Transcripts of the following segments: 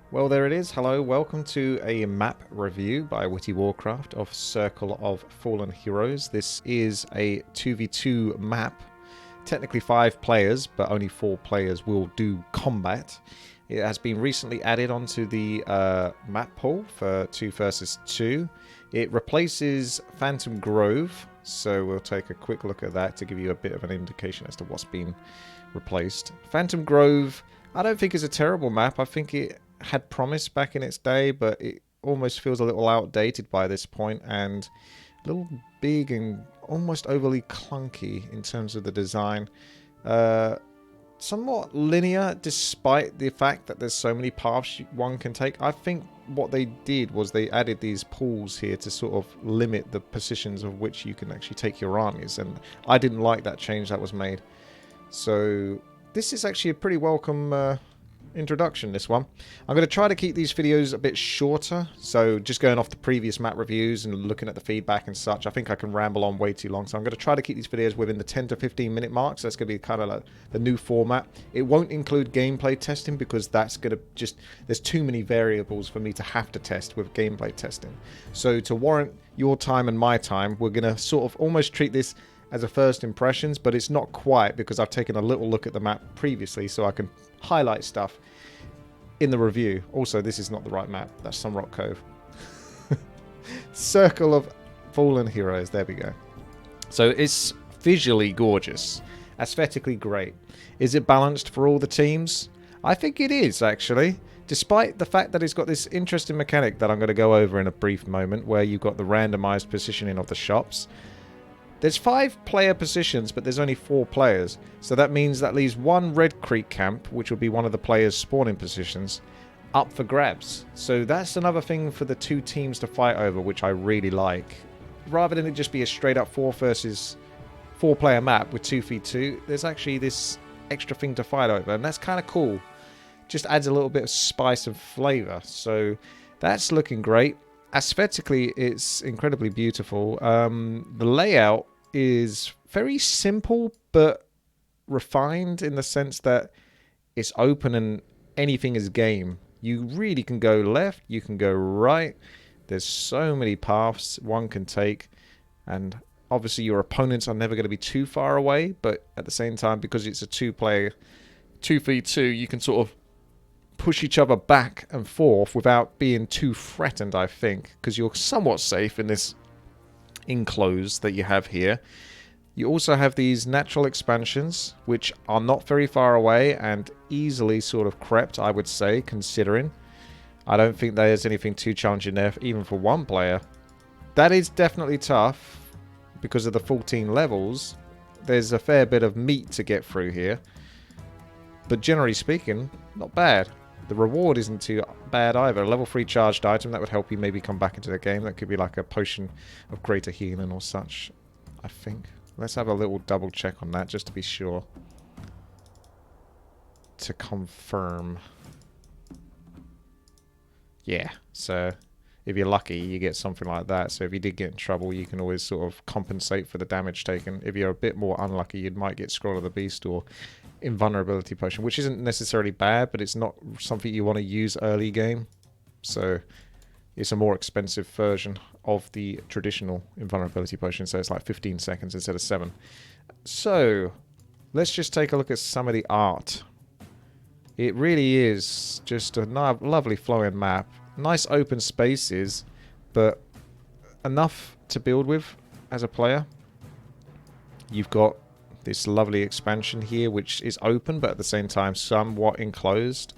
Well, there it is. Hello, welcome to a map review by WTiiWarcraft of Circle of Fallen Heroes. This is a 2v2 map. Technically 5 players, but only 4 players will do combat. It has been recently added onto the map pool for 2 versus 2. It replaces Phantom Grove, so we'll take a quick look at that to give you a bit of an indication as to what's been replaced. Phantom Grove, I don't think is a terrible map. I think it had promise back in its day, but it almost feels a little outdated by this point and a little big and almost overly clunky in terms of the design. Somewhat linear despite the fact that there's so many paths one can take. I think what they did was they added these pools here to sort of limit the positions of which you can actually take your armies, and I didn't like that change that was made. So this is actually a pretty welcome introduction, this one. I'm going to try to keep these videos a bit shorter, so just going off the previous map reviews and looking at the feedback and such, I think I can ramble on way too long, so I'm going to try to keep these videos within the 10 to 15 minute mark. So that's going to be kind of like the new format. It won't include gameplay testing because that's going to just, there's too many variables for me to have to test with gameplay testing. So to warrant your time and my time, we're going to sort of almost treat this as a first impressions, but it's not quite because I've taken a little look at the map previously so I can highlight stuff in the review. Also, this is not the right map. That's Sunrock Cove. Circle of Fallen Heroes. There we go. So it's visually gorgeous. Aesthetically great. Is it balanced for all the teams? I think it is, actually. Despite the fact that it's got this interesting mechanic that I'm going to go over in a brief moment, where you've got the randomized positioning of the shops. There's 5 player positions, but there's only 4 players. So that means that leaves one Red Creek camp, which will be one of the players' spawning positions, up for grabs. So that's another thing for the 2 teams to fight over, which I really like. Rather than it just be a straight up 4 versus 4 player map with 2v2, there's actually this extra thing to fight over, and that's kind of cool. Just adds a little bit of spice and flavor. So that's looking great. Aesthetically, it's incredibly beautiful. The layout is very simple but refined in the sense that it's open and anything is game. You really can go left, you can go right. There's so many paths one can take, and obviously your opponents are never going to be too far away, but at the same time, because it's a 2-player 2v2, you can sort of push each other back and forth without being too threatened, I think, because you're somewhat safe in this enclosed that you have here. You also have these natural expansions, which are not very far away and easily sort of crept, I would say, considering. I don't think there's anything too challenging there, even for 1 player. That is definitely tough because of the 14 levels. There's a fair bit of meat to get through here. But generally speaking, not bad. The reward isn't too bad either. A level 3 charged item, that would help you maybe come back into the game. That could be like a potion of greater healing or such, I think. Let's have a little double check on that just to be sure. To confirm. Yeah, so if you're lucky, you get something like that. So if you did get in trouble, you can always sort of compensate for the damage taken. If you're a bit more unlucky, you might get Scroll of the Beast or Invulnerability Potion, which isn't necessarily bad, but it's not something you want to use early game. So it's a more expensive version of the traditional Invulnerability Potion, so it's like 15 seconds instead of 7. So let's just take a look at some of the art. It really is just a lovely flowing map. Nice open spaces, but enough to build with as a player. You've got this lovely expansion here, which is open, but at the same time somewhat enclosed.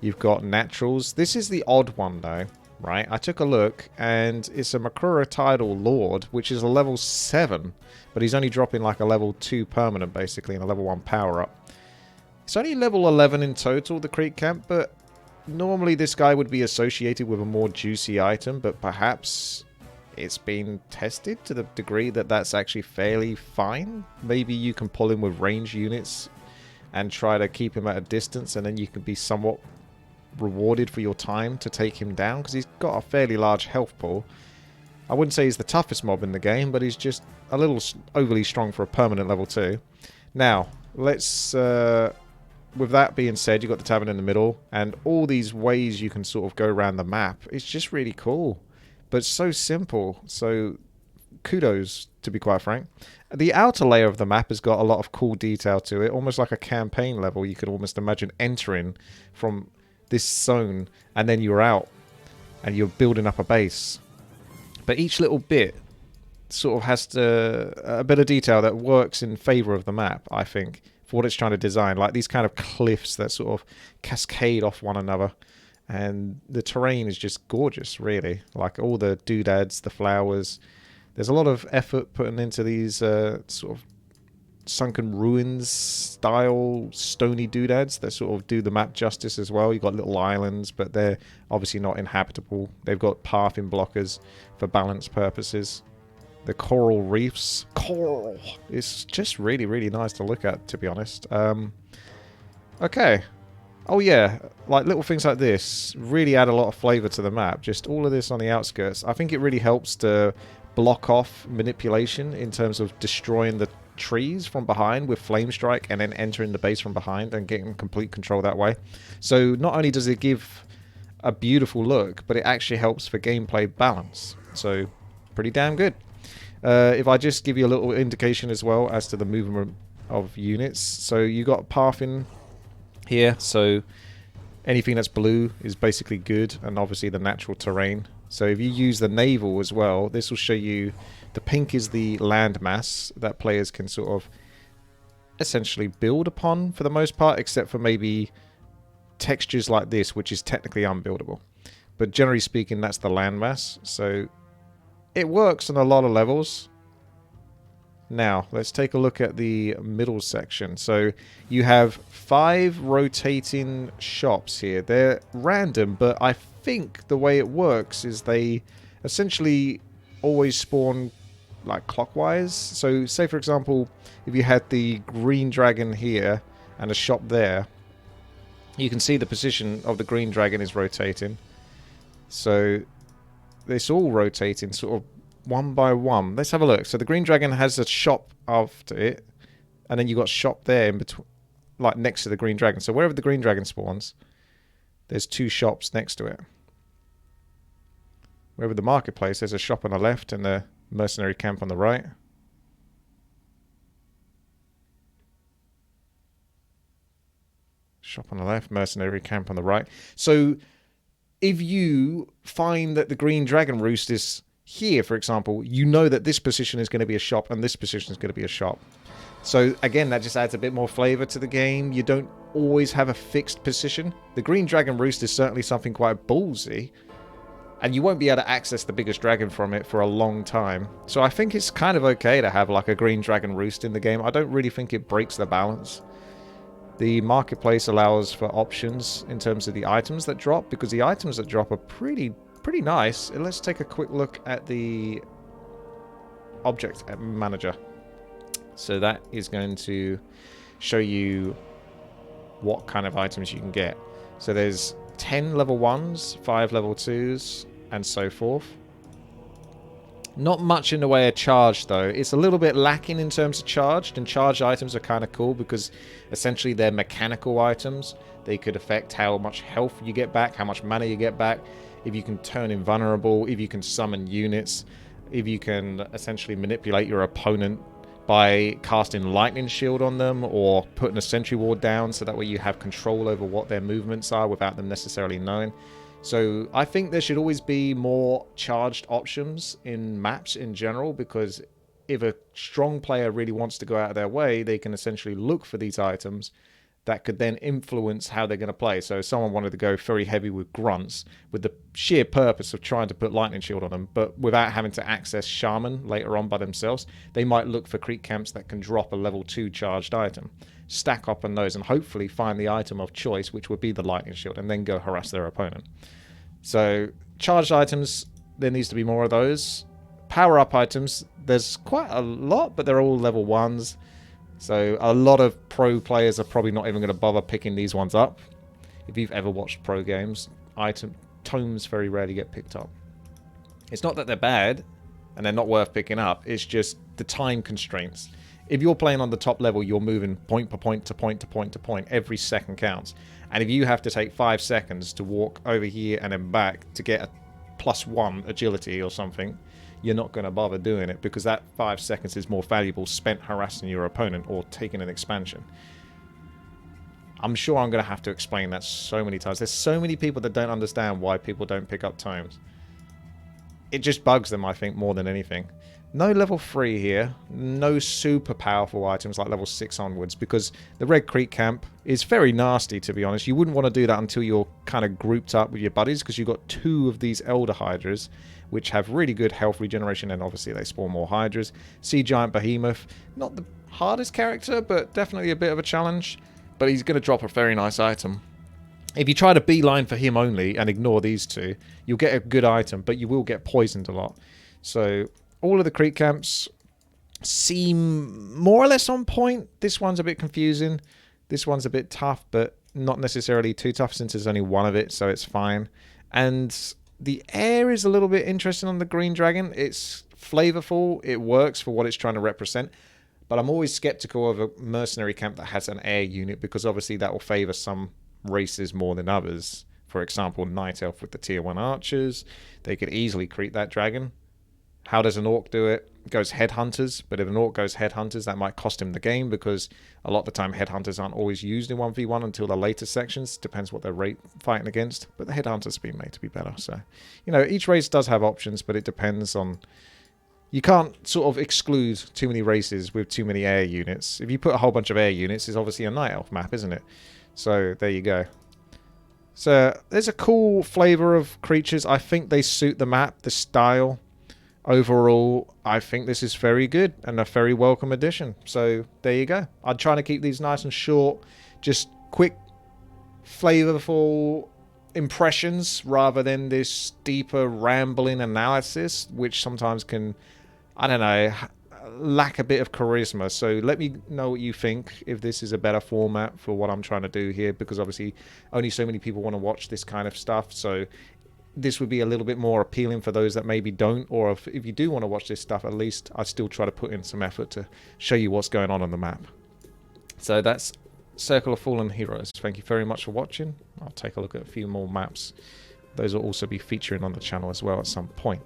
You've got naturals. This is the odd one, though, right? I took a look, and it's a Makura Tidal Lord, which is a level 7, but he's only dropping like a level 2 permanent, basically, and a level 1 power-up. It's only level 11 in total, the Creek Camp, but normally this guy would be associated with a more juicy item, but perhaps it's been tested to the degree that that's actually fairly fine. Maybe you can pull him with range units and try to keep him at a distance, and then you can be somewhat rewarded for your time to take him down, because he's got a fairly large health pool. I wouldn't say he's the toughest mob in the game, but he's just a little overly strong for a permanent level 2. Now, let's with that being said, you've got the tavern in the middle, and all these ways you can sort of go around the map. It's just really cool, but so simple. So kudos, to be quite frank. The outer layer of the map has got a lot of cool detail to it, almost like a campaign level. You could almost imagine entering from this zone, and then you're out, and you're building up a base. But each little bit sort of has a bit of detail that works in favour of the map, I think, for what it's trying to design. Like these kind of cliffs that sort of cascade off one another. And the terrain is just gorgeous, really. Like all the doodads, the flowers. There's a lot of effort put into these sort of sunken ruins style stony doodads that sort of do the map justice as well. You've got little islands, but they're obviously not inhabitable. They've got pathing blockers for balance purposes. The coral reefs. Coral! It's just really, really nice to look at, to be honest. Okay. Oh yeah, like little things like this really add a lot of flavour to the map. Just all of this on the outskirts. I think it really helps to block off manipulation in terms of destroying the trees from behind with flame strike and then entering the base from behind and getting complete control that way. So not only does it give a beautiful look, but it actually helps for gameplay balance. So pretty damn good. If I just give you a little indication as well as to the movement of units. So you got pathing here, so anything that's blue is basically good, and obviously the natural terrain. So if you use the naval as well, this will show you the pink is the land mass that players can sort of essentially build upon for the most part, except for maybe textures like this, which is technically unbuildable. But generally speaking, that's the land mass. So it works on a lot of levels. Now, let's take a look at the middle section. So you have 5 rotating shops here. They're random, but I think the way it works is they essentially always spawn like clockwise. So say, for example, if you had the green dragon here and a shop there, you can see the position of the green dragon is rotating. So it's all rotating sort of one by one. Let's have a look. So the green dragon has a shop after it, and then you got shop there in between, like next to the green dragon. So wherever the green dragon spawns, there's 2 shops next to it. Wherever the marketplace, there's a shop on the left and the mercenary camp on the right. Shop on the left, mercenary camp on the right. So if you find that the green dragon roost is here, for example, you know that this position is going to be a shop and this position is going to be a shop. So again, that just adds a bit more flavor to the game. You don't always have a fixed position. The green dragon roost is certainly something quite ballsy, and you won't be able to access the biggest dragon from it for a long time. So I think it's kind of okay to have like a green dragon roost in the game. I don't really think it breaks the balance. The marketplace allows for options in terms of the items that drop, because the items that drop are pretty nice. And let's take a quick look at the object manager. So that is going to show you what kind of items you can get. So there's 10 level 1s, 5 level 2s, and so forth. Not much in the way of charge, though. It's a little bit lacking in terms of charged, and charged items are kind of cool because essentially they're mechanical items. They could affect how much health you get back, how much mana you get back, if you can turn invulnerable, if you can summon units, if you can essentially manipulate your opponent by casting lightning shield on them or putting a sentry ward down, so that way you have control over what their movements are without them necessarily knowing. So I think there should always be more charged options in maps in general, because if a strong player really wants to go out of their way, they can essentially look for these items that could then influence how they're going to play. So if someone wanted to go very heavy with grunts with the sheer purpose of trying to put lightning shield on them, but without having to access shaman later on by themselves, they might look for creep camps that can drop a level 2 charged item, stack up on those, and hopefully find the item of choice, which would be the lightning shield, and then go harass their opponent. So charged items, there needs to be more of those. Power up items, there's quite a lot, but they're all level 1s. So a lot of pro players are probably not even going to bother picking these ones up. If you've ever watched pro games, tomes very rarely get picked up. It's not that they're bad and they're not worth picking up. It's just the time constraints. If you're playing on the top level, you're moving point per point to point to point to point. Every second counts. And if you have to take 5 seconds to walk over here and then back to get a +1 agility or something, you're not going to bother doing it, because that 5 seconds is more valuable spent harassing your opponent or taking an expansion. I'm sure I'm going to have to explain that so many times. There's so many people that don't understand why people don't pick up tomes. It just bugs them, I think, more than anything. No level 3 here. No super powerful items like level 6 onwards, because the Red Creek camp is very nasty, to be honest. You wouldn't want to do that until you're kind of grouped up with your buddies, because you've got 2 of these Elder Hydras, which have really good health regeneration, and obviously they spawn more Hydras. Sea Giant Behemoth, not the hardest character, but definitely a bit of a challenge. But he's going to drop a very nice item. If you try to beeline for him only and ignore these 2, you'll get a good item, but you will get poisoned a lot. So all of the creek camps seem more or less on point. This one's a bit confusing. This one's a bit tough, but not necessarily too tough since there's only one of it, so it's fine. And the air is a little bit interesting on the Green Dragon. It's flavorful. It works for what it's trying to represent. But I'm always skeptical of a mercenary camp that has an air unit, because obviously that will favor some races more than others. For example, Night Elf with the tier 1 archers. They could easily creep that dragon. How does an orc do it? It goes headhunters, but if an orc goes headhunters, that might cost him the game, because a lot of the time headhunters aren't always used in 1v1 until the later sections. Depends what they're fighting against, but the headhunters have been made to be better. So, you know, each race does have options, but it depends on... You can't sort of exclude too many races with too many air units. If you put a whole bunch of air units, it's obviously a Night Elf map, isn't it? So, there you go. So, there's a cool flavor of creatures. I think they suit the map, the style. Overall, I think this is very good and a very welcome addition. So, there you go. I'm trying to keep these nice and short. Just quick, flavorful impressions rather than this deeper, rambling analysis, which sometimes can... I don't know, lack a bit of charisma. So let me know what you think, if this is a better format for what I'm trying to do here, because obviously only so many people want to watch this kind of stuff. So this would be a little bit more appealing for those that maybe don't, or if you do want to watch this stuff, at least I still try to put in some effort to show you what's going on the map. So that's Circle of Fallen Heroes. Thank you very much for watching. I'll take a look at a few more maps. Those will also be featuring on the channel as well at some point.